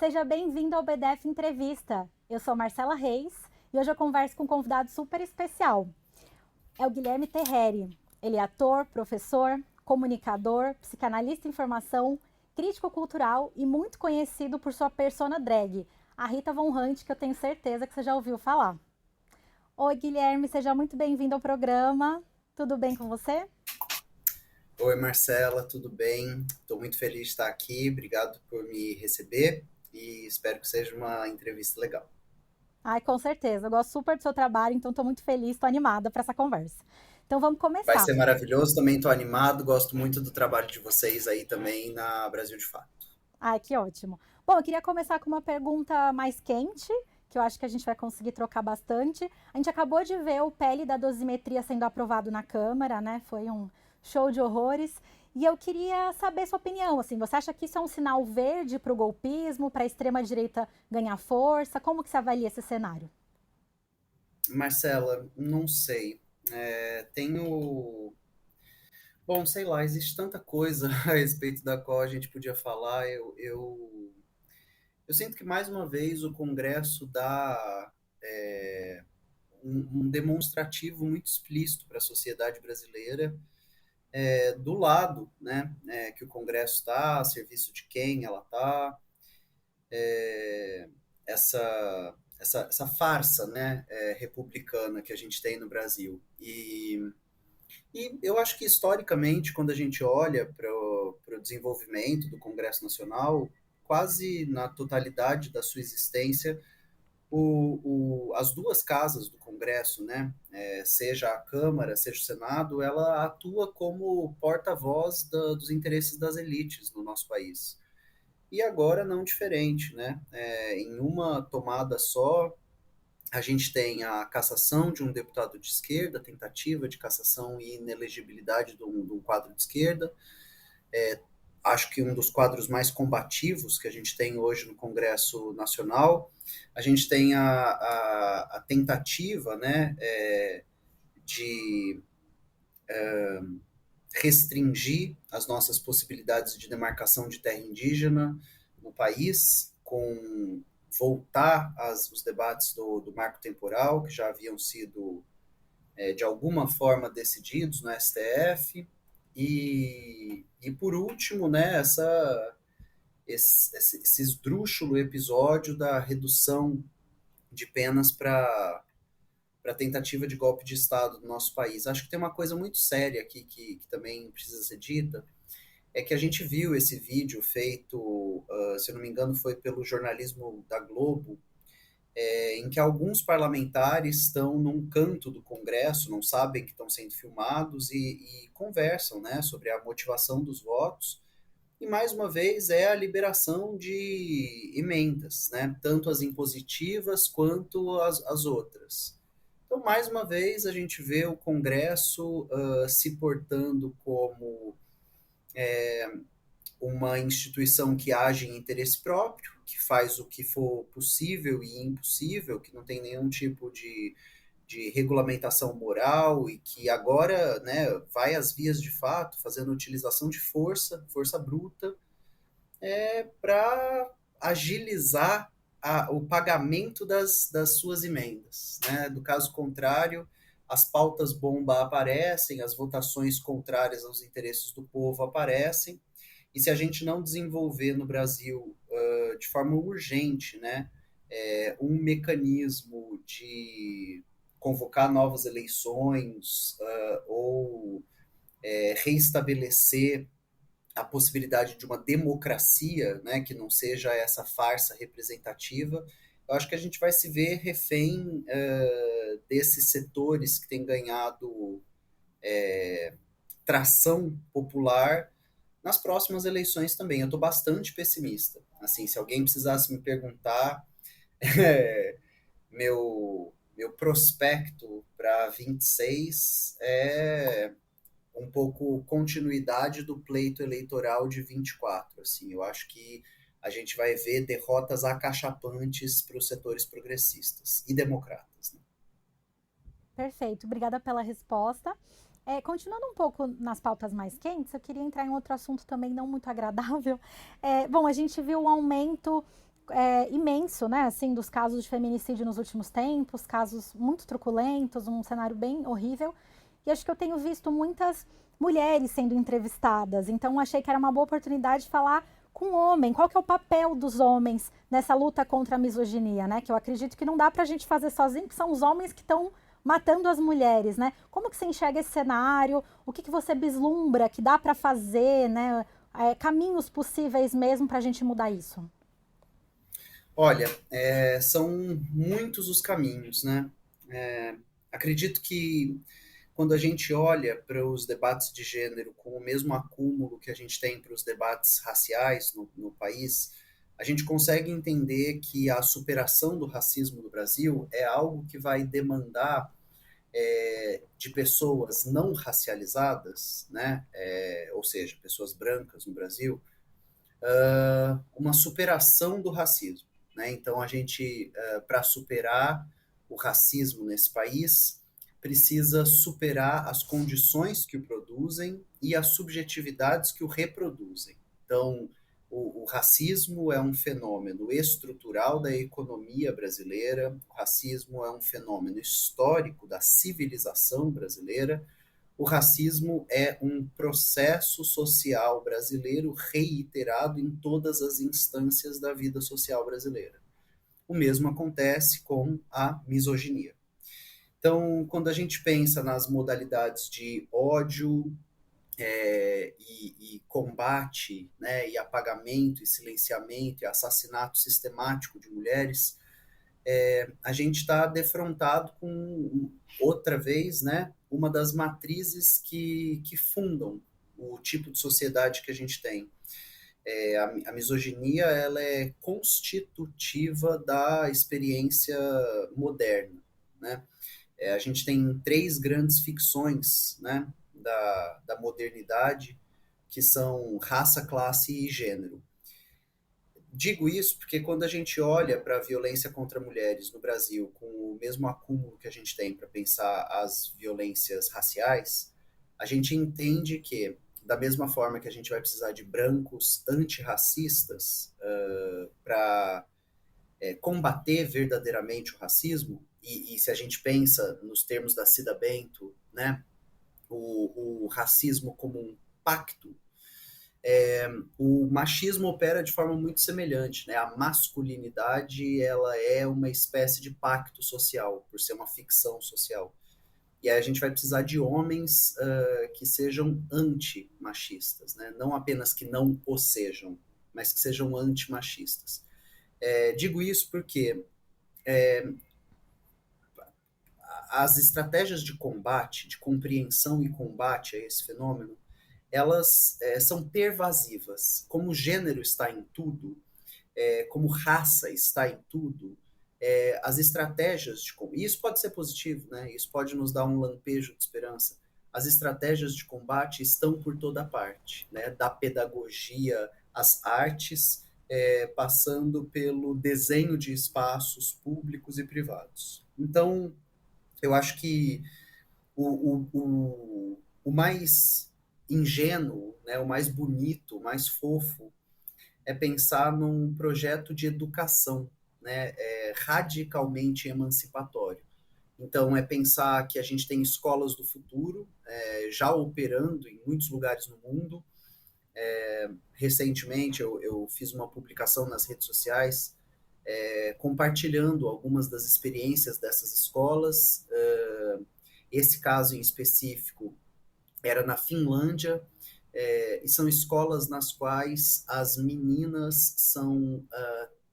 Seja bem-vindo ao BDF Entrevista. Eu sou Marcela Reis e hoje eu converso com um convidado super especial. É o Guilherme Terreri. Ele é ator, professor, comunicador, psicanalista em formação, crítico cultural e muito conhecido por sua persona drag, a Rita Von Hunt, que eu tenho certeza que você já ouviu falar. Oi, Guilherme, seja muito bem-vindo ao programa. Tudo bem com você? Oi, Marcela, tudo bem? Estou muito feliz de estar aqui. Obrigado por me receber e espero que seja uma entrevista legal. Ai, com certeza. Eu gosto super do seu trabalho, então estou muito feliz, estou animada para essa conversa. Então vamos Vai começar. ser maravilhoso, também estou animado, gosto muito do trabalho de vocês aí também na Brasil de Fato. Ai, que ótimo. Bom, eu queria começar com uma pergunta mais quente, que eu acho que a gente vai conseguir trocar bastante. A gente acabou de ver o PL da dosimetria sendo aprovado na Câmara, né? Foi um show de horrores. E eu queria saber sua opinião, assim, você acha que isso é um sinal verde para o golpismo, para a extrema-direita ganhar força? Como que você avalia esse cenário? Marcela, não sei. Tenho. Bom, sei lá, existe tanta coisa a respeito da qual a gente podia falar. Eu sinto que mais uma vez o Congresso dá um demonstrativo muito explícito para a sociedade brasileira do lado, né, que o Congresso está, a serviço de quem ela está, essa farsa, né, republicana que a gente tem no Brasil. E eu acho que historicamente, quando a gente olha para o desenvolvimento do Congresso Nacional, quase na totalidade da sua existência, as duas casas do Congresso, né, seja a Câmara, seja o Senado, ela atua como porta-voz dos interesses das elites no nosso país. E agora não diferente, né? Em uma tomada só, a gente tem a cassação de um deputado de esquerda, a tentativa de cassação e inelegibilidade de um quadro de esquerda. Acho que um dos quadros mais combativos que a gente tem hoje no Congresso Nacional. A gente tem a tentativa, né, de restringir as nossas possibilidades de demarcação de terra indígena no país, com voltar os debates do marco temporal, que já haviam sido, de alguma forma, decididos no STF. E por último, né, esse esdrúxulo episódio da redução de penas para tentativa de golpe de Estado no nosso país. Acho que tem uma coisa muito séria aqui que também precisa ser dita, é que a gente viu esse vídeo feito, se eu não me engano, foi pelo jornalismo da Globo, em que alguns parlamentares estão num canto do Congresso, não sabem que estão sendo filmados e conversam, né, sobre a motivação dos votos. E mais uma vez é a liberação de emendas, né, tanto as impositivas quanto as outras. Então, mais uma vez, a gente vê o Congresso se portando como uma instituição que age em interesse próprio, que faz o que for possível e impossível, que não tem nenhum tipo de regulamentação moral e que agora, né, vai às vias de fato, fazendo utilização de força bruta, para agilizar o pagamento das suas emendas. Né? Do caso contrário, as pautas bomba aparecem, as votações contrárias aos interesses do povo aparecem, e se a gente não desenvolver no Brasil de forma urgente, né, um mecanismo de convocar novas eleições ou reestabelecer a possibilidade de uma democracia, né, que não seja essa farsa representativa, eu acho que a gente vai se ver refém desses setores que têm ganhado tração popular nas próximas eleições também. Eu estou bastante pessimista. Assim, se alguém precisasse me perguntar, meu prospecto para 26 é um pouco continuidade do pleito eleitoral de 24. Assim, eu acho que a gente vai ver derrotas acachapantes para os setores progressistas e democratas. Né? Perfeito, obrigada pela resposta. Continuando um pouco nas pautas mais quentes, eu queria entrar em outro assunto também não muito agradável. Bom, a gente viu um aumento imenso, né, assim, dos casos de feminicídio nos últimos tempos, casos muito truculentos, um cenário bem horrível. E acho que eu tenho visto muitas mulheres sendo entrevistadas, então achei que era uma boa oportunidade de falar com o homem, qual que é o papel dos homens nessa luta contra a misoginia, né? Que eu acredito que não dá para a gente fazer sozinho, que são os homens que estão matando as mulheres, né? Como que você enxerga esse cenário? O que você vislumbra que dá para fazer, né? Caminhos possíveis mesmo para a gente mudar isso? Olha, são muitos os caminhos, né? Acredito que quando a gente olha para os debates de gênero com o mesmo acúmulo que a gente tem para os debates raciais no país, a gente consegue entender que a superação do racismo no Brasil é algo que vai demandar de pessoas não racializadas, né? Ou seja, pessoas brancas no Brasil, uma superação do racismo, né? Então a gente, para superar o racismo nesse país, precisa superar as condições que o produzem e as subjetividades que o reproduzem. Então, o racismo é um fenômeno estrutural da economia brasileira, o racismo é um fenômeno histórico da civilização brasileira, o racismo é um processo social brasileiro reiterado em todas as instâncias da vida social brasileira. O mesmo acontece com a misoginia. Então, quando a gente pensa nas modalidades de ódio e combate, né, e apagamento, e silenciamento, e assassinato sistemático de mulheres, a gente está defrontado com, outra vez, né, uma das matrizes que fundam o tipo de sociedade que a gente tem. A misoginia ela é constitutiva da experiência moderna, né? A gente tem três grandes ficções, né, da modernidade, que são raça, classe e gênero. Digo isso porque quando a gente olha para a violência contra mulheres no Brasil, com o mesmo acúmulo que a gente tem para pensar as violências raciais, a gente entende que, da mesma forma que a gente vai precisar de brancos antirracistas para combater verdadeiramente o racismo, e se a gente pensa nos termos da Cida Bento, né, o racismo como um pacto, o machismo opera de forma muito semelhante, né? A masculinidade ela é uma espécie de pacto social, por ser uma ficção social. E aí a gente vai precisar de homens que sejam antimachistas, né? Não apenas que não o sejam, mas que sejam antimachistas. Digo isso porque as estratégias de combate, de compreensão e combate a esse fenômeno, elas são pervasivas. Como o gênero está em tudo, como raça está em tudo, as estratégias de combate, isso pode ser positivo, né? Isso pode nos dar um lampejo de esperança. As estratégias de combate estão por toda parte, né? Da pedagogia às artes, passando pelo desenho de espaços públicos e privados. Então, eu acho que o mais ingênuo, né, o mais bonito, o mais fofo, é pensar num projeto de educação, né, radicalmente emancipatório. Então, é pensar que a gente tem escolas do futuro já operando em muitos lugares no mundo. Recentemente, eu fiz uma publicação nas redes sociais compartilhando algumas das experiências dessas escolas. Esse caso em específico era na Finlândia, e são escolas nas quais as meninas são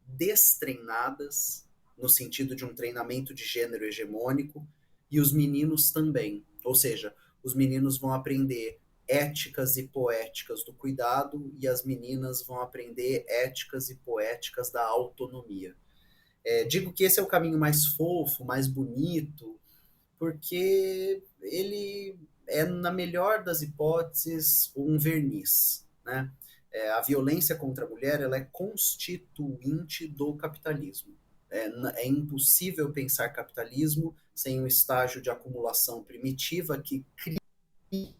destreinadas, no sentido de um treinamento de gênero hegemônico, e os meninos também. Ou seja, os meninos vão aprender éticas e poéticas do cuidado, e as meninas vão aprender éticas e poéticas da autonomia. Digo que esse é o caminho mais fofo, mais bonito, porque ele é, na melhor das hipóteses, um verniz, né? A violência contra a mulher ela é constituinte do capitalismo. É impossível pensar capitalismo sem um estágio de acumulação primitiva que cria.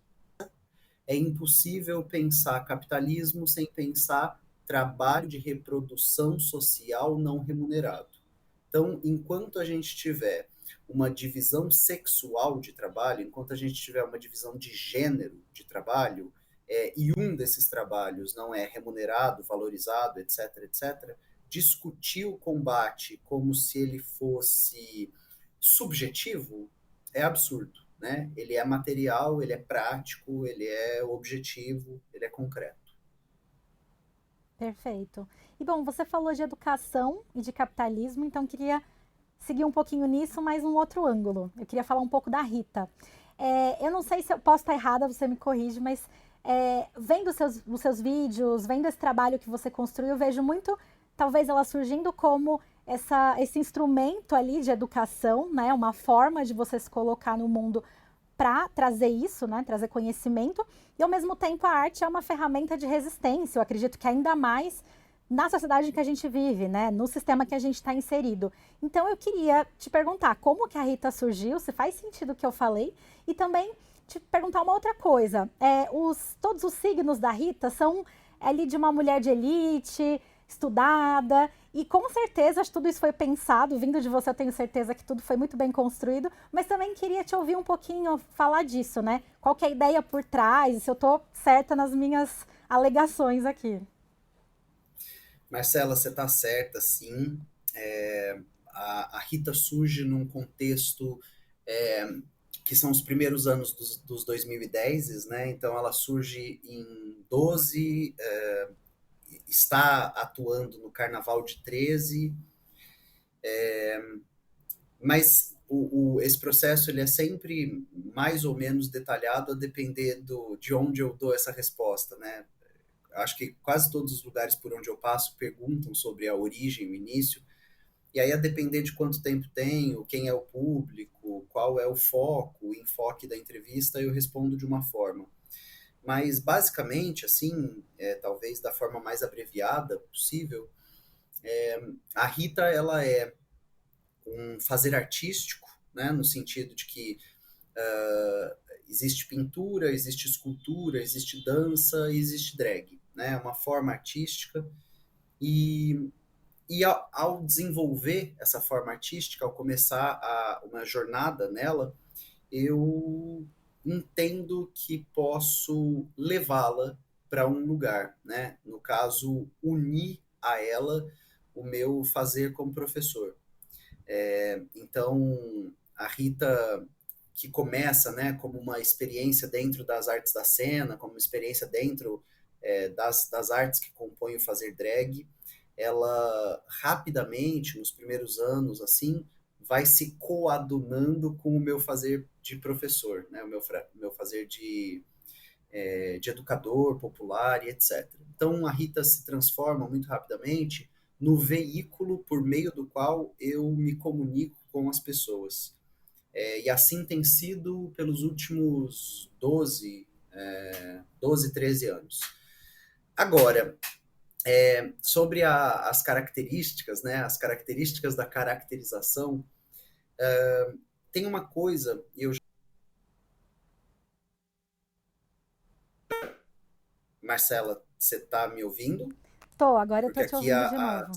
É impossível pensar capitalismo sem pensar trabalho de reprodução social não remunerado. Então, enquanto a gente tiver uma divisão sexual de trabalho, enquanto a gente tiver uma divisão de gênero de trabalho, e um desses trabalhos não é remunerado, valorizado, etc., etc., discutir o combate como se ele fosse subjetivo é absurdo, né? Ele é material, ele é prático, ele é objetivo, ele é concreto. Perfeito. E bom, você falou de educação e de capitalismo, então queria seguir um pouquinho nisso, mas um outro ângulo. Eu queria falar um pouco da Rita. Eu não sei se eu posso estar errada, você me corrige, mas vendo os seus vídeos, vendo esse trabalho que você construiu, eu vejo muito, talvez ela surgindo como esse instrumento ali de educação, né? Uma forma de você se colocar no mundo para trazer isso, né? Trazer conhecimento. E ao mesmo tempo a arte é uma ferramenta de resistência. Eu acredito que ainda mais na sociedade que a gente vive, né? No sistema que a gente está inserido. Então eu queria te perguntar como que a Rita surgiu, se faz sentido o que eu falei, e também te perguntar uma outra coisa. Todos os signos da Rita são ali de uma mulher de elite, estudada, e com certeza acho que tudo isso foi pensado, vindo de você eu tenho certeza que tudo foi muito bem construído, mas também queria te ouvir um pouquinho falar disso, né? Qual que é a ideia por trás, se eu tô certa nas minhas alegações aqui. Marcela, você está certa, sim. A Rita surge num contexto é, que são os primeiros anos dos 2010, né? Então ela surge em 12, está atuando no Carnaval de 13, mas esse processo ele é sempre mais ou menos detalhado a depender de onde eu dou essa resposta, né? Acho que quase todos os lugares por onde eu passo perguntam sobre a origem, o início, e aí a depender de quanto tempo tenho, quem é o público, qual é o foco, o enfoque da entrevista, eu respondo de uma forma. Mas basicamente, assim, talvez da forma mais abreviada possível, a Rita ela é um fazer artístico, né, no sentido de que existe pintura, existe escultura, existe dança e existe drag, né, é uma forma artística e ao desenvolver essa forma artística, ao começar uma jornada nela, eu entendo que posso levá-la para um lugar, né? No caso, unir a ela o meu fazer como professor. Então, a Rita, que começa, né, como uma experiência dentro das artes da cena, como uma experiência dentro das artes que compõem o fazer drag, ela rapidamente, nos primeiros anos, assim, vai se coadunando com o meu fazer de professor, né? O meu fazer de educador popular e etc. Então, a Rita se transforma muito rapidamente no veículo por meio do qual eu me comunico com as pessoas. E assim tem sido pelos últimos 12, 13 anos. Agora, sobre as características, né, as características da caracterização, tem uma coisa, Marcela, você está me ouvindo? Tô, agora eu Porque tô te ouvindo de novo.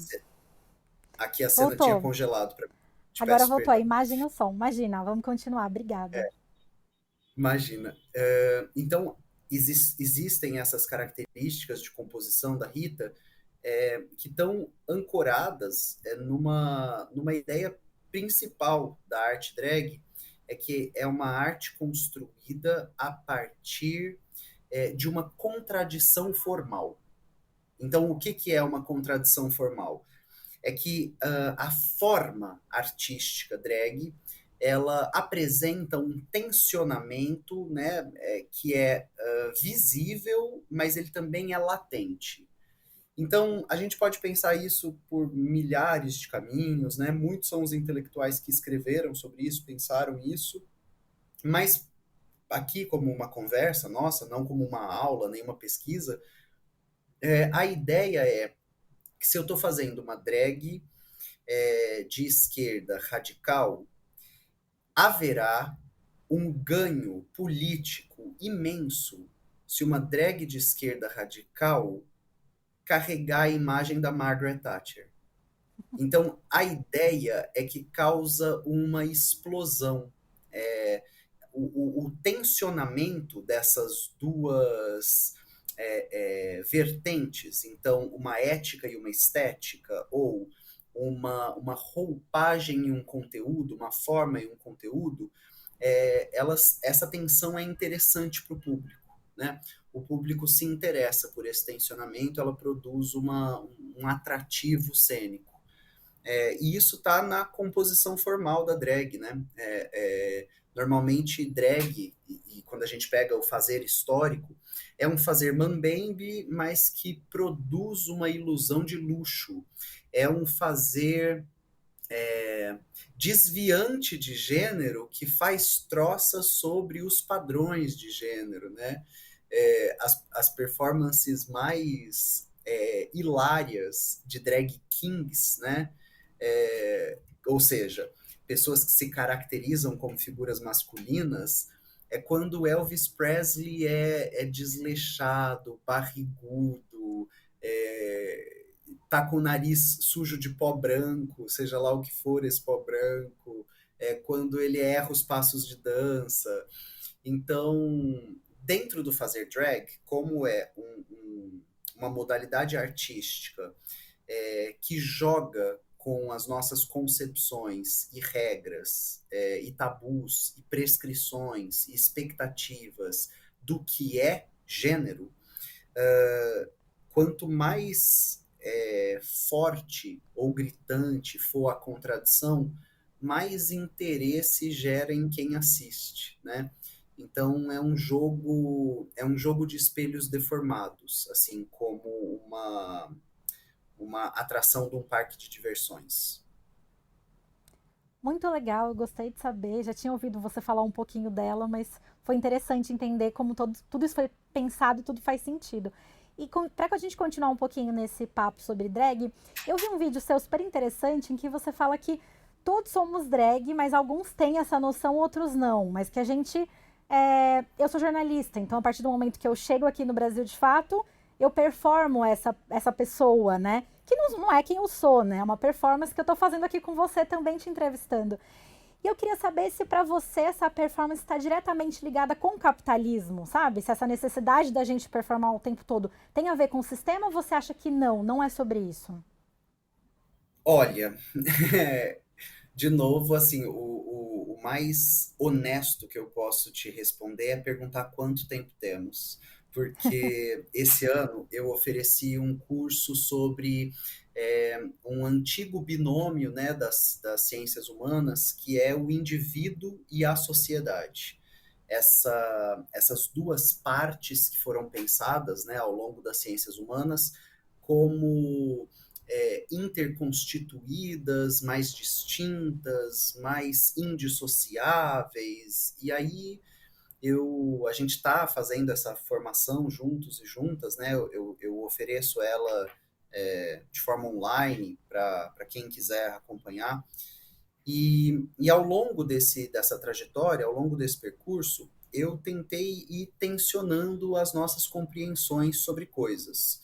aqui a cena tinha Voltou. congelado para mim. Te Agora peço voltou a perdão. imagem e o som. Imagina, vamos continuar. Obrigada. Imagina. Então, existem essas características de composição da Rita que estão ancoradas numa ideia principal da arte drag, é que é uma arte construída a partir de uma contradição formal. Então, o que, que é uma contradição formal? É que a forma artística drag ela apresenta um tensionamento, né, que é visível, mas ele também é latente. Então, a gente pode pensar isso por milhares de caminhos, né? Muitos são os intelectuais que escreveram sobre isso, pensaram isso, mas aqui, como uma conversa nossa, não como uma aula, nem uma pesquisa, a ideia é que se eu estou fazendo uma drag de esquerda radical, haverá um ganho político imenso se uma drag de esquerda radical carregar a imagem da Margaret Thatcher. Então, a ideia é que causa uma explosão. É, o tensionamento dessas duas vertentes, então, uma ética e uma estética, ou uma roupagem e um conteúdo, uma forma e um conteúdo, essa tensão é interessante para o público, né? O público se interessa por esse tensionamento, ela produz um atrativo cênico. E isso está na composição formal da drag, né? Normalmente, drag, e quando a gente pega o fazer histórico, é um fazer mambembe, mas que produz uma ilusão de luxo. É um fazer desviante de gênero que faz troça sobre os padrões de gênero, né? As performances mais hilárias de drag kings, né? Ou seja, pessoas que se caracterizam como figuras masculinas, é quando Elvis Presley é desleixado, barrigudo, tá com o nariz sujo de pó branco, seja lá o que for esse pó branco, quando ele erra os passos de dança. Então, dentro do fazer drag, como é uma modalidade artística que joga com as nossas concepções e regras, e tabus, e prescrições, e expectativas do que é gênero, quanto mais forte ou gritante for a contradição, mais interesse gera em quem assiste, né? Então é um jogo de espelhos deformados, assim como uma atração de um parque de diversões. Muito legal, eu gostei de saber. Já tinha ouvido você falar um pouquinho dela, mas foi interessante entender como tudo isso foi pensado e tudo faz sentido. E para a gente continuar um pouquinho nesse papo sobre drag, eu vi um vídeo seu super interessante em que você fala que todos somos drag, mas alguns têm essa noção, outros não. Mas que a gente. Eu sou jornalista, então a partir do momento que eu chego aqui no Brasil de fato, eu performo essa pessoa, né? Que não é quem eu sou, né? É uma performance que eu tô fazendo aqui com você também te entrevistando. E eu queria saber se para você essa performance está diretamente ligada com o capitalismo, sabe? Se essa necessidade da gente performar o tempo todo tem a ver com o sistema ou você acha que não é sobre isso? Olha, de novo, assim, o mais honesto que eu posso te responder é perguntar quanto tempo temos. Porque esse ano eu ofereci um curso sobre um antigo binômio, né, das ciências humanas, que é o indivíduo e a sociedade. Essas duas partes que foram pensadas, né, ao longo das ciências humanas como interconstituídas, mais distintas, mais indissociáveis. E aí a gente está fazendo essa formação juntos e juntas, né? Eu ofereço ela de forma online para quem quiser acompanhar. E ao longo dessa trajetória, ao longo desse percurso, eu tentei ir tensionando as nossas compreensões sobre coisas.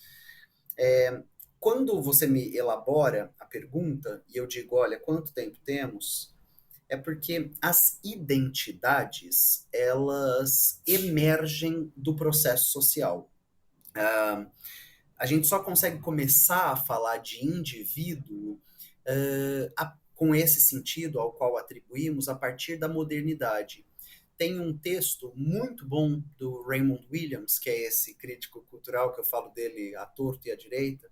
Quando você me elabora a pergunta e eu digo, olha, quanto tempo temos? É porque as identidades, elas emergem do processo social. A gente só consegue começar a falar de indivíduo com esse sentido ao qual atribuímos a partir da modernidade. Tem um texto muito bom do Raymond Williams, que é esse crítico cultural que eu falo dele à torto e à direita,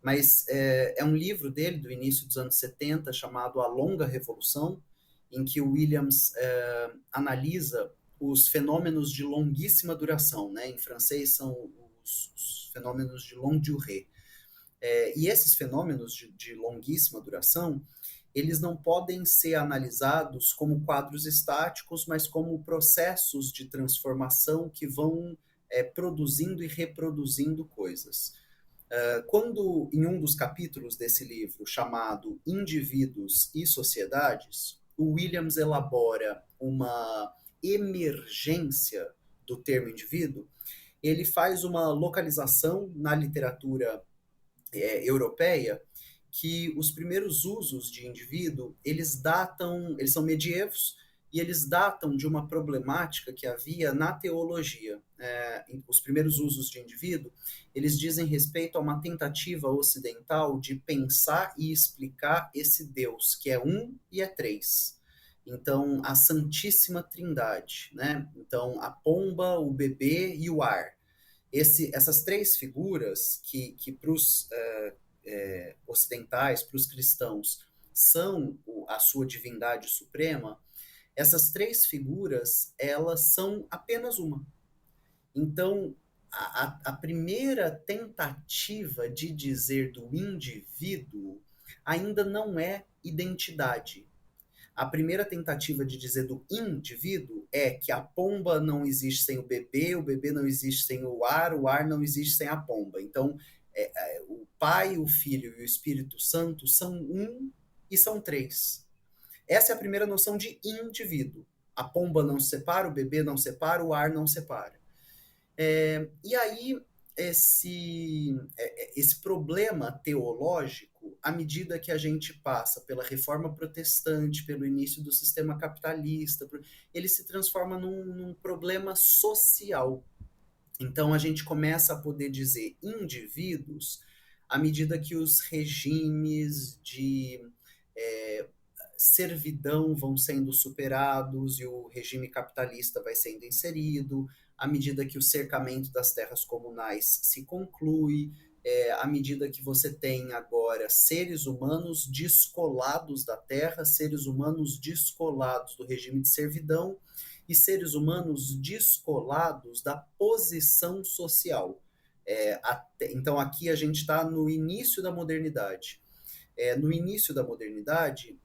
mas é um livro dele do início dos anos 70 chamado A Longa Revolução, em que o Williams analisa os fenômenos de longuíssima duração, né? Em francês são os fenômenos de longue durée. E esses fenômenos de longuíssima duração, eles não podem ser analisados como quadros estáticos, mas como processos de transformação que vão produzindo e reproduzindo coisas. Quando, em um dos capítulos desse livro, chamado Indivíduos e Sociedades, o Williams elabora uma emergência do termo indivíduo, ele faz uma localização na literatura europeia, que os primeiros usos de indivíduo, eles são medievos, e eles datam de uma problemática que havia na teologia. Os primeiros usos de indivíduo, eles dizem respeito a uma tentativa ocidental de pensar e explicar esse Deus, que é um e é três. Então, a Santíssima Trindade, né? Então, a pomba, o bebê e o ar. Essas três figuras que para os ocidentais, para os cristãos, são a sua divindade suprema, essas três figuras, elas são apenas uma. Então, a primeira tentativa de dizer do indivíduo ainda não é identidade. A primeira tentativa de dizer do indivíduo é que a pomba não existe sem o bebê não existe sem o ar não existe sem a pomba. Então, o Pai, o Filho e o Espírito Santo são um e são três. Essa é a primeira noção de indivíduo. A pomba não se separa, o bebê não separa, o ar não separa. E aí, esse problema teológico, à medida que a gente passa pela reforma protestante, pelo início do sistema capitalista, ele se transforma num problema social. Então, a gente começa a poder dizer indivíduos à medida que os regimes de servidão vão sendo superados e o regime capitalista vai sendo inserido, à medida que o cercamento das terras comunais se conclui, à medida que você tem agora seres humanos descolados da terra, seres humanos descolados do regime de servidão e seres humanos descolados da posição social. Então aqui a gente está no início da modernidade. No início da modernidade,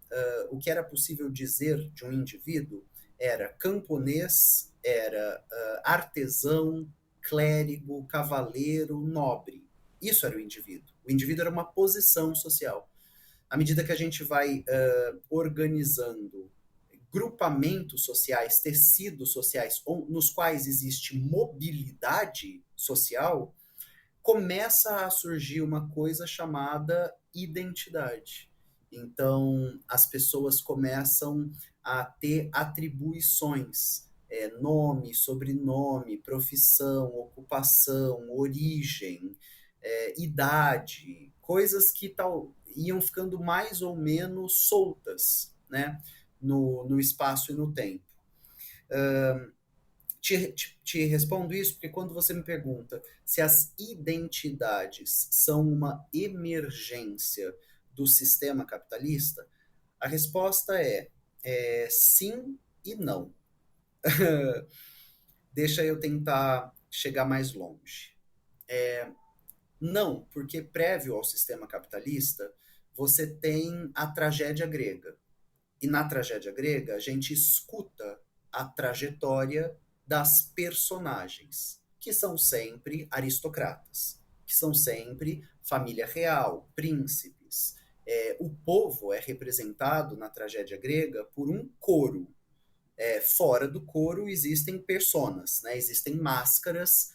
o que era possível dizer de um indivíduo era camponês, era artesão, clérigo, cavaleiro, nobre. Isso era o indivíduo. O indivíduo era uma posição social. À medida que a gente vai organizando grupamentos sociais, tecidos sociais, nos quais existe mobilidade social, começa a surgir uma coisa chamada identidade. Então, as pessoas começam a ter atribuições, nome, sobrenome, profissão, ocupação, origem, idade, coisas que iam ficando mais ou menos soltas, né, no espaço e no tempo. Te respondo isso porque quando você me pergunta se as identidades são uma emergência do sistema capitalista, a resposta é sim e não. Deixa eu tentar chegar mais longe. Não, porque prévio ao sistema capitalista, você tem a tragédia grega. E na tragédia grega, a gente escuta a trajetória das personagens, que são sempre aristocratas, que são sempre família real, príncipes. O povo é representado na tragédia grega por um coro. Fora do coro existem personas, né? Existem máscaras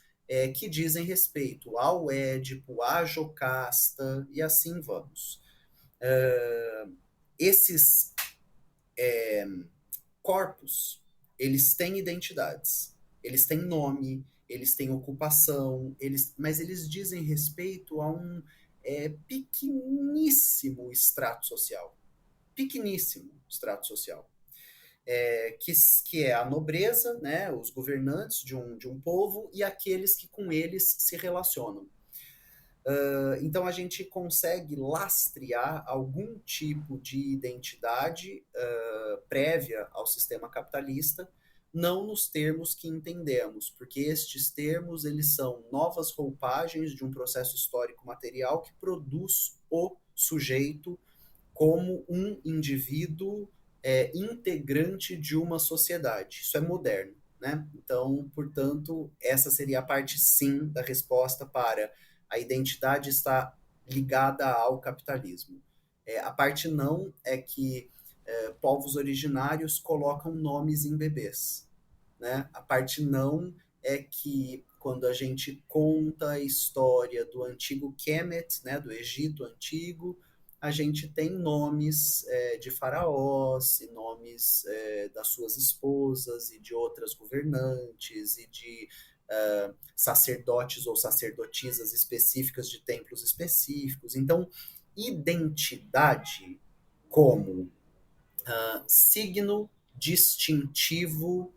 que dizem respeito ao Édipo, à Jocasta, e assim vamos. Esses corpos, eles têm identidades, eles têm nome, eles têm ocupação, mas eles dizem respeito a um pequeníssimo extrato social. Pequeníssimo extrato social. Que é a nobreza, né, os governantes de um povo e aqueles que com eles se relacionam. Então a gente consegue lastrear algum tipo de identidade prévia ao sistema capitalista, não nos termos que entendemos, porque estes termos eles são novas roupagens de um processo histórico material que produz o sujeito como um indivíduo integrante de uma sociedade. Isso é moderno, né? Então, portanto, essa seria a parte sim da resposta para a identidade está ligada ao capitalismo. A parte não é que povos originários colocam nomes em bebês, né? A parte não é que quando a gente conta a história do antigo Kemet, né, do Egito Antigo, a gente tem nomes de faraós, e nomes das suas esposas e de outras governantes e de sacerdotes ou sacerdotisas específicas de templos específicos. Então, identidade como signo distintivo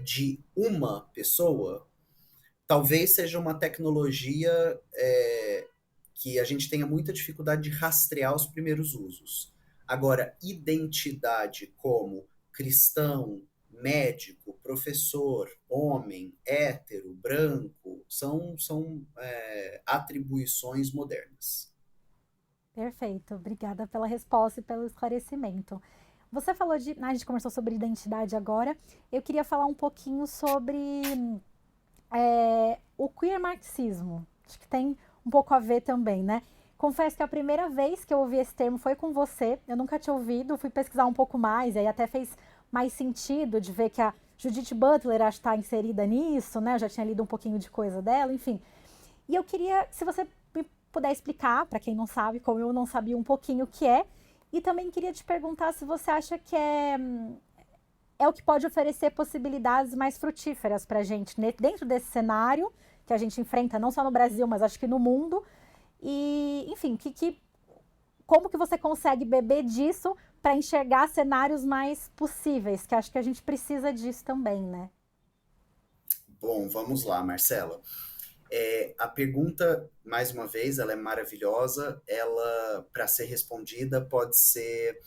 de uma pessoa, talvez seja uma tecnologia que a gente tenha muita dificuldade de rastrear os primeiros usos. Agora, identidade como cristão, médico, professor, homem, hétero, branco, são atribuições modernas. Perfeito, obrigada pela resposta e pelo esclarecimento. Você falou a gente conversou sobre identidade agora. Eu queria falar um pouquinho sobre o queer marxismo. Acho que tem um pouco a ver também, né? Confesso que a primeira vez que eu ouvi esse termo foi com você. Eu nunca tinha ouvido, fui pesquisar um pouco mais, e aí até fez mais sentido de ver que a Judith Butler acho que está inserida nisso, né? Eu já tinha lido um pouquinho de coisa dela, enfim. E eu queria, se você me puder explicar, para quem não sabe, como eu não sabia um pouquinho o que é, e também queria te perguntar se você acha que é o que pode oferecer possibilidades mais frutíferas para a gente dentro desse cenário que a gente enfrenta, não só no Brasil, mas acho que no mundo. E, enfim, como que você consegue beber disso para enxergar cenários mais possíveis, que acho que a gente precisa disso também, né? Bom, vamos lá, Marcela. A pergunta, mais uma vez, ela é maravilhosa. Ela, para ser respondida, pode ser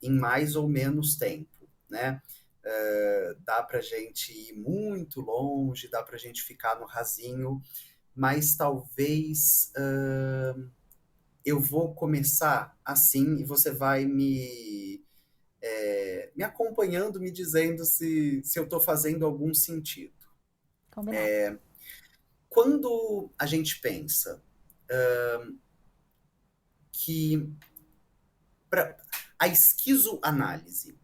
em mais ou menos tempo, né? Dá para a gente ir muito longe, dá para a gente ficar no rasinho, mas talvez eu vou começar assim e você vai me acompanhando, me dizendo se eu estou fazendo algum sentido. Combinado. Quando a gente pensa que a esquizoanálise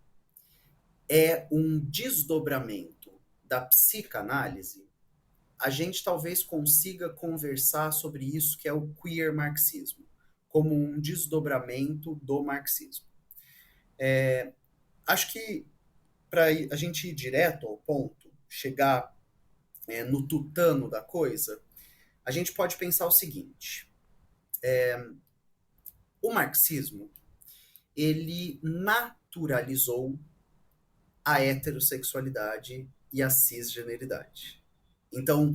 é um desdobramento da psicanálise, a gente talvez consiga conversar sobre isso que é o queer marxismo, como um desdobramento do marxismo. Acho que para a gente ir direto ao ponto, chegar no tutano da coisa, a gente pode pensar o seguinte: o marxismo ele naturalizou a heterossexualidade e a cisgeneridade. Então,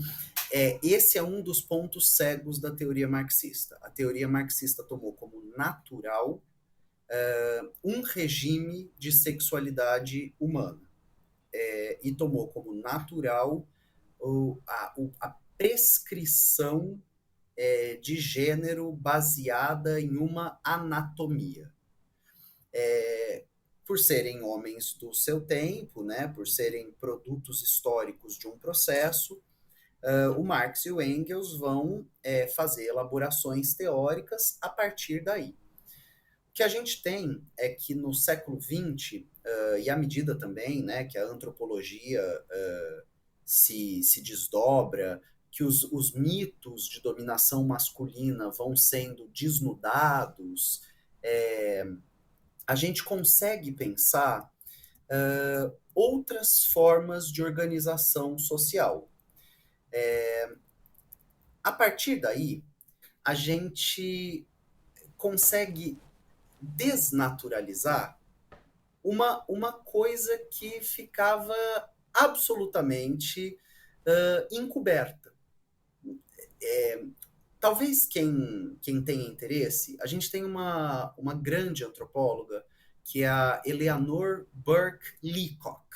esse é um dos pontos cegos da teoria marxista. A teoria marxista tomou como natural um regime de sexualidade humana e tomou como natural a prescrição de gênero baseada em uma anatomia. Por serem homens do seu tempo, né, por serem produtos históricos de um processo, o Marx e o Engels vão fazer elaborações teóricas a partir daí. O que a gente tem é que no século XX, e à medida também né, que a antropologia se desdobra, que os mitos de dominação masculina vão sendo desnudados, a gente consegue pensar outras formas de organização social. A partir daí, a gente consegue desnaturalizar uma coisa que ficava absolutamente encoberta. Talvez quem tenha interesse, a gente tem uma grande antropóloga, que é a Eleanor Burke Leacock.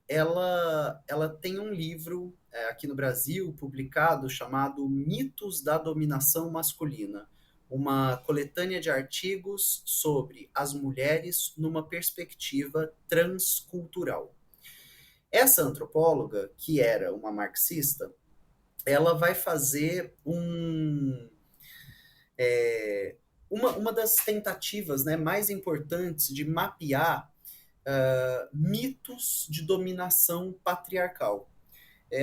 Ela tem um livro aqui no Brasil, publicado, chamado Mitos da Dominação Masculina, uma coletânea de artigos sobre as mulheres numa perspectiva transcultural. Essa antropóloga, que era uma marxista, ela vai fazer uma das tentativas mais importantes de mapear mitos de dominação patriarcal.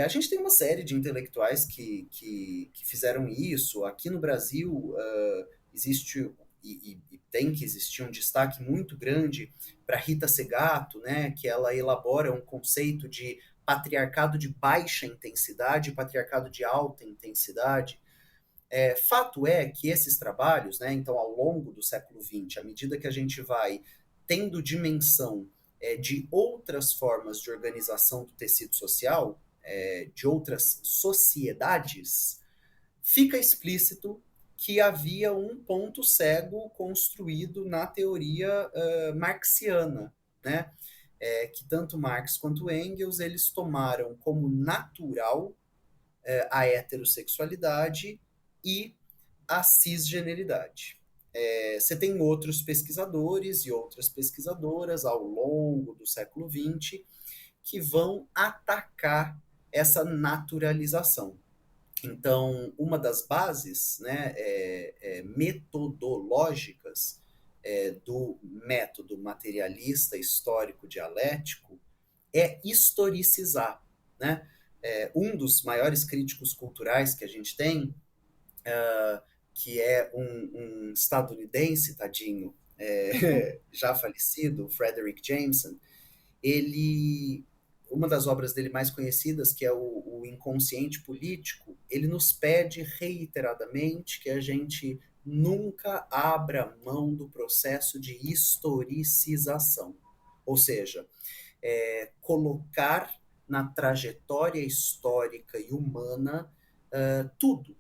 A gente tem uma série de intelectuais que fizeram isso. Aqui no Brasil, existe e tem que existir um destaque muito grande para Rita Segato, né, que ela elabora um conceito de patriarcado de baixa intensidade e patriarcado de alta intensidade. Fato é que esses trabalhos, né, então, ao longo do século XX, à medida que a gente vai tendo dimensão de outras formas de organização do tecido social, de outras sociedades, fica explícito que havia um ponto cego construído na teoria marxiana, né? Que tanto Marx quanto Engels eles tomaram como natural a heterossexualidade e a cisgeneridade. Você tem outros pesquisadores e outras pesquisadoras ao longo do século XX que vão atacar essa naturalização. Então, uma das bases, né, metodológicas do método materialista histórico dialético é historicizar, né? Um dos maiores críticos culturais que a gente tem, que é um estadunidense, tadinho, já falecido, Frederick Jameson, ele, uma das obras dele mais conhecidas, que é o Inconsciente Político, ele nos pede reiteradamente que a gente nunca abra mão do processo de historicização. Ou seja, colocar na trajetória histórica e humana tudo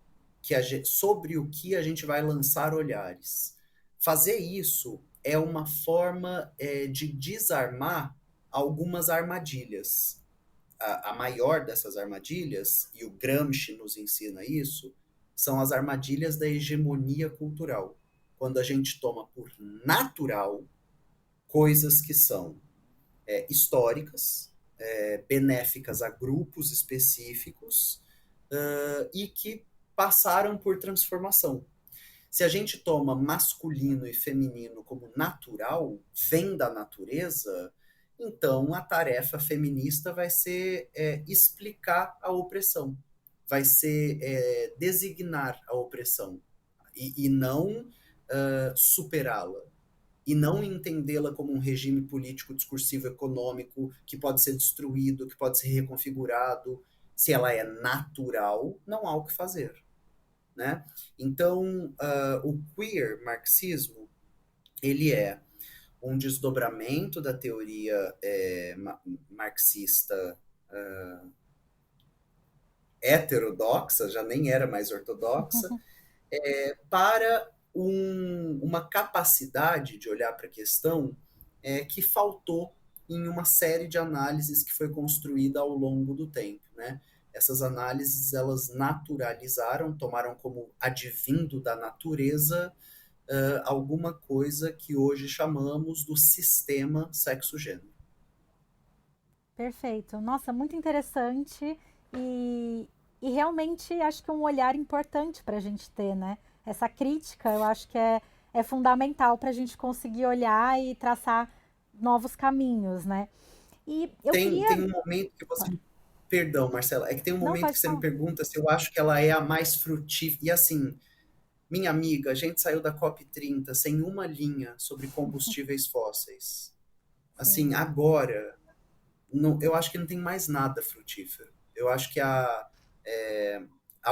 sobre o que a gente vai lançar olhares. Fazer isso é uma forma de desarmar algumas armadilhas. A maior dessas armadilhas, e o Gramsci nos ensina isso, são as armadilhas da hegemonia cultural. Quando a gente toma por natural coisas que são históricas, benéficas a grupos específicos e que passaram por transformação. Se a gente toma masculino e feminino como natural, vem da natureza, então a tarefa feminista vai ser explicar a opressão, vai ser designar a opressão e não superá-la. E não entendê-la como um regime político, discursivo, econômico que pode ser destruído, que pode ser reconfigurado. Se ela é natural, não há o que fazer. Né? Então, o queer marxismo, ele é um desdobramento da teoria marxista heterodoxa, já nem era mais ortodoxa, para uma capacidade de olhar para a questão que faltou em uma série de análises que foi construída ao longo do tempo, né? Essas análises, elas naturalizaram, tomaram como advindo da natureza alguma coisa que hoje chamamos do sistema sexo-gênero. Perfeito. Nossa, muito interessante e realmente acho que é um olhar importante para a gente ter, né? Essa crítica eu acho que é fundamental para a gente conseguir olhar e traçar novos caminhos, né? E eu Tem queria. um momento que você... Perdão, Marcela, é que tem um Não, momento que pode você me falar. pergunta se eu acho que ela é a mais frutífera. E assim, minha amiga, a gente saiu da COP30 sem uma linha sobre combustíveis fósseis. Sim, Assim, agora, não, eu acho que não tem mais nada frutífero. Eu acho que a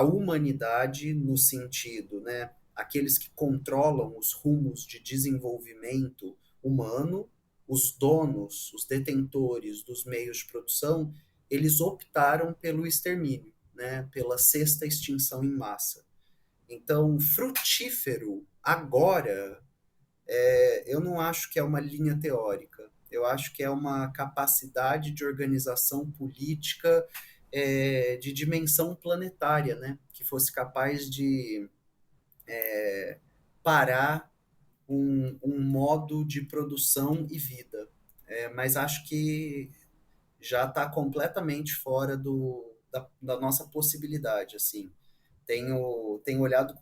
humanidade, no sentido, né, aqueles que controlam os rumos de desenvolvimento humano, os donos, os detentores dos meios de produção, eles optaram pelo extermínio, né, pela sexta extinção em massa. Então, frutífero agora, eu não acho que é uma linha teórica. Eu acho que é uma capacidade de organização política de dimensão planetária, né? Que fosse capaz de parar um modo de produção e vida. Mas acho que já está completamente fora da nossa possibilidade, assim. Tenho olhado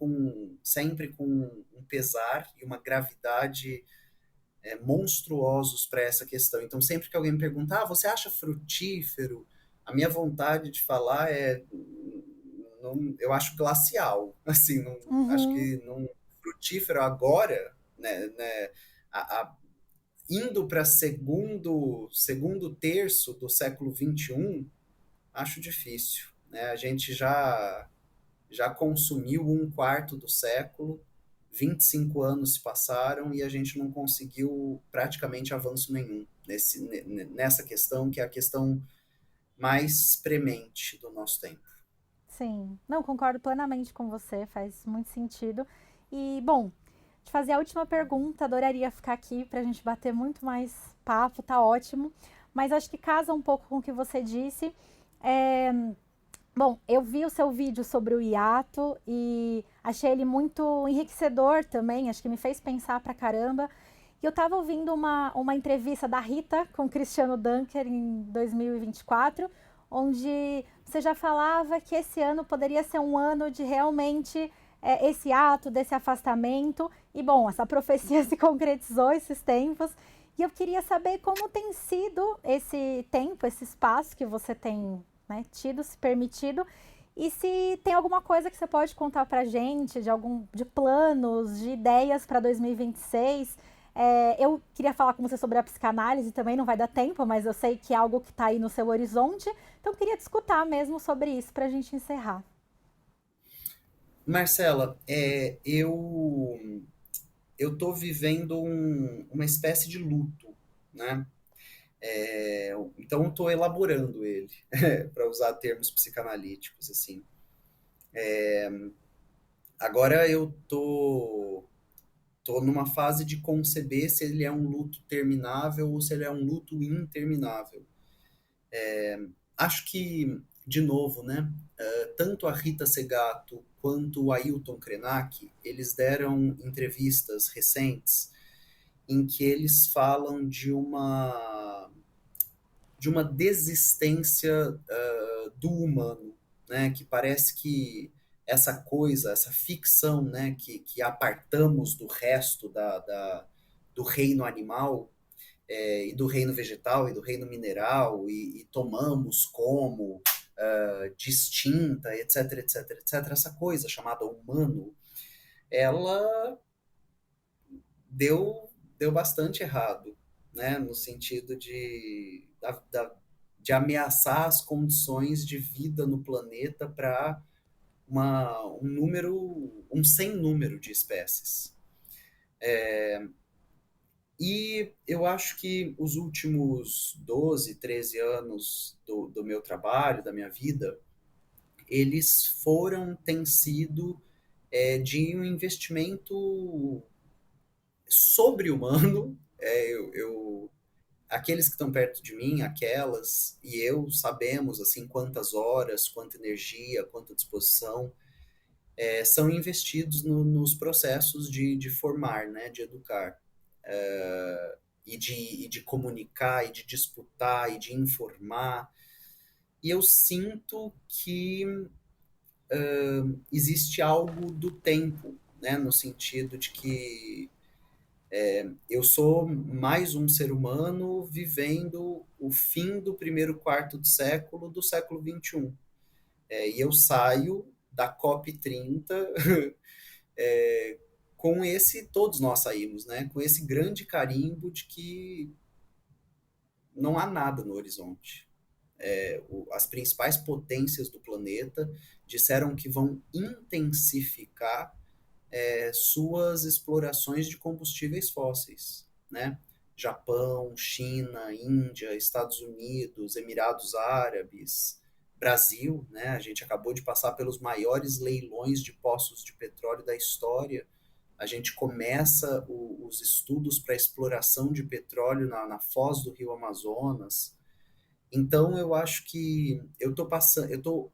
sempre com um pesar e uma gravidade monstruosos para essa questão. Então, sempre que alguém me pergunta, você acha frutífero? A minha vontade de falar não, eu acho glacial, assim, não, acho Uhum. que não frutífero agora, né, a, indo para segundo terço do século XXI, acho difícil, né? A gente já consumiu um quarto do século, 25 anos se passaram e a gente não conseguiu praticamente avanço nenhum nessa questão, que é a questão mais premente do nosso tempo. Sim, não, concordo plenamente com você, faz muito sentido. E, bom, te fazer a última pergunta, adoraria ficar aqui para a gente bater muito mais papo, tá ótimo. Mas acho que casa um pouco com o que você disse. É, bom, eu vi o seu vídeo sobre o hiato e achei ele muito enriquecedor também, acho que me fez pensar pra caramba. E eu estava ouvindo uma entrevista da Rita com o Cristiano Dunker em 2024, onde você já falava que esse ano poderia ser um ano de realmente esse ato, desse afastamento. E bom, essa profecia se concretizou esses tempos. E eu queria saber como tem sido esse tempo, esse espaço que você tem, né, tido, se permitido, e se tem alguma coisa que você pode contar pra gente, de planos, de ideias para 2026. Eu queria falar com você sobre a psicanálise também, não vai dar tempo, mas eu sei que é algo que está aí no seu horizonte, então eu queria te escutar mesmo sobre isso para a gente encerrar. Marcela, eu tô vivendo uma espécie de luto, né? Então eu tô elaborando ele, para usar termos psicanalíticos, assim. Agora eu tô numa fase de conceber se ele é um luto terminável ou se ele é um luto interminável. Acho que, de novo, né? Tanto a Rita Segato quanto o Ailton Krenak, eles deram entrevistas recentes em que eles falam de uma desistência do humano, né? Que parece que essa coisa, essa ficção, né? Que apartamos do resto do reino animal, e do reino vegetal e do reino mineral e tomamos como distinta, etc, etc, etc. Essa coisa chamada humano, ela deu bastante errado, né? No sentido de ameaçar as condições de vida no planeta para um sem número de espécies. E eu acho que os últimos 12, 13 anos do meu trabalho, da minha vida, eles têm sido de um investimento sobre-humano. Aqueles que estão perto de mim, aquelas, e eu sabemos assim quantas horas, quanta energia, quanta disposição são investidos nos processos de formar, né, de educar. E de comunicar, e de disputar, e de informar. E eu sinto que existe algo do tempo, né, no sentido de que eu sou mais um ser humano vivendo o fim do primeiro quarto de século do século XXI. E eu saio da COP30 com todos nós saímos, né, com esse grande carimbo de que não há nada no horizonte. As principais potências do planeta disseram que vão intensificar suas explorações de combustíveis fósseis, né? Japão, China, Índia, Estados Unidos, Emirados Árabes, Brasil, né? A gente acabou de passar pelos maiores leilões de poços de petróleo da história. A gente começa os estudos para exploração de petróleo na foz do Rio Amazonas. Então eu acho que eu estou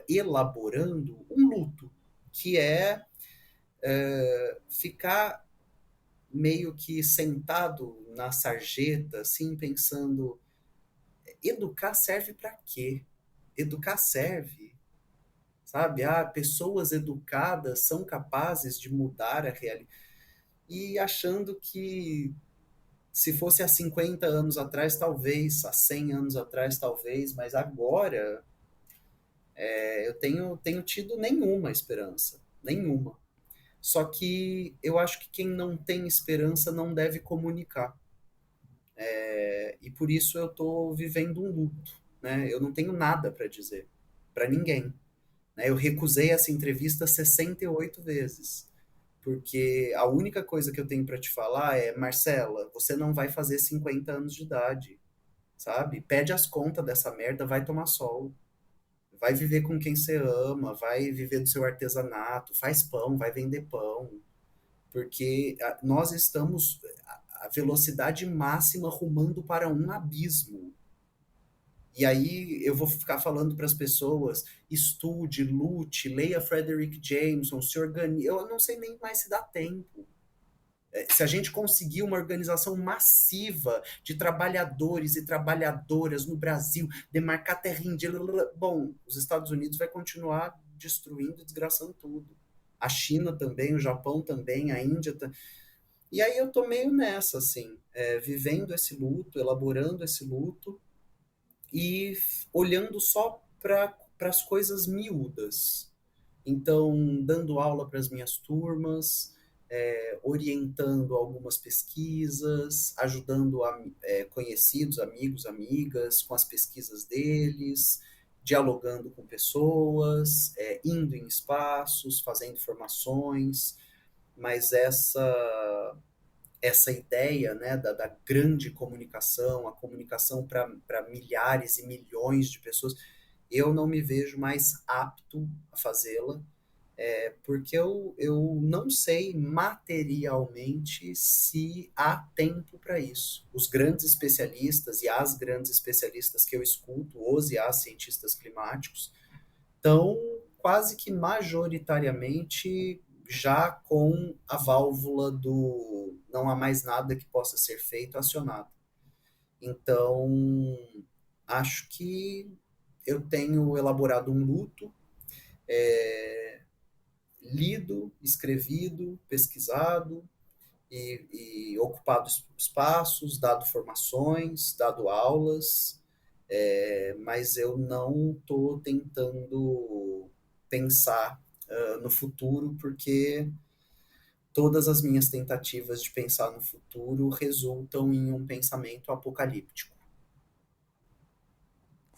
elaborando um luto, que ficar meio que sentado na sarjeta, assim, pensando, educar serve para quê? Educar serve, sabe? Pessoas educadas são capazes de mudar a realidade. E achando que Se fosse há 50 anos atrás, talvez, há 100 anos atrás, talvez, mas agora eu tenho tido nenhuma esperança, nenhuma. Só que eu acho que quem não tem esperança não deve comunicar. E por isso eu estou vivendo um luto, né? Eu não tenho nada para dizer para ninguém, né? Eu recusei essa entrevista 68 vezes, porque a única coisa que eu tenho para te falar é, Marcela, você não vai fazer 50 anos de idade, sabe? Pede as contas dessa merda, vai tomar sol. Vai viver com quem você ama, vai viver do seu artesanato, faz pão, vai vender pão, porque nós estamos a velocidade máxima rumando para um abismo. E aí eu vou ficar falando para as pessoas, estude, lute, leia Frederick Jameson, se organize. Eu não sei nem mais se dá tempo. Se a gente conseguir uma organização massiva de trabalhadores e trabalhadoras no Brasil, demarcar terra indígena, bom, os Estados Unidos vai continuar destruindo e desgraçando tudo. A China também, o Japão também, a Índia também. E aí eu tô meio nessa, assim, vivendo esse luto, elaborando esse luto e olhando só para as coisas miúdas. Então, dando aula para as minhas turmas, orientando algumas pesquisas, ajudando conhecidos, amigos, amigas com as pesquisas deles, dialogando com pessoas, indo em espaços, fazendo formações, mas essa ideia, né, da grande comunicação, a comunicação para milhares e milhões de pessoas, eu não me vejo mais apto a fazê-la, porque eu não sei materialmente se há tempo para isso. Os grandes especialistas e as grandes especialistas que eu escuto, os e as cientistas climáticos, estão quase que majoritariamente já com a válvula do não há mais nada que possa ser feito acionada. Então, acho que eu tenho elaborado um luto, lido, escrevido, pesquisado e ocupado espaços, dado formações, dado aulas, mas eu não estou tentando pensar no futuro, porque todas as minhas tentativas de pensar no futuro resultam em um pensamento apocalíptico.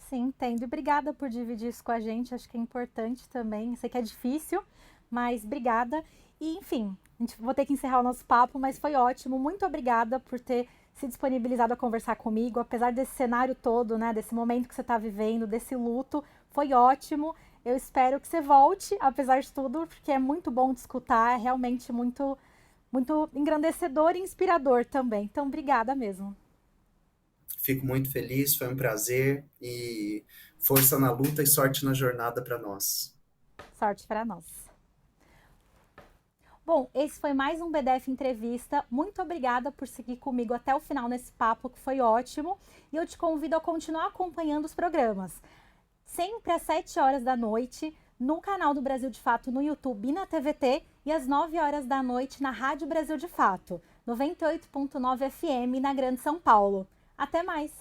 Sim, entendo. E obrigada por dividir isso com a gente. Acho que é importante também. Sei que é difícil, mas obrigada. E, enfim, vou ter que encerrar o nosso papo, mas foi ótimo. Muito obrigada por ter se disponibilizado a conversar comigo, apesar desse cenário todo, né? Desse momento que você está vivendo, desse luto. Foi ótimo. Eu espero que você volte, apesar de tudo, porque é muito bom de escutar. É realmente muito, muito engrandecedor e inspirador também. Então, obrigada mesmo. Fico muito feliz, foi um prazer e força na luta e sorte na jornada para nós. Sorte para nós. Bom, esse foi mais um BDF Entrevista. Muito obrigada por seguir comigo até o final nesse papo, que foi ótimo. E eu te convido a continuar acompanhando os programas. Sempre às 7 horas da noite, no canal do Brasil de Fato no YouTube e na TVT, e às 9 horas da noite na Rádio Brasil de Fato, 98.9 FM na Grande São Paulo. Até mais!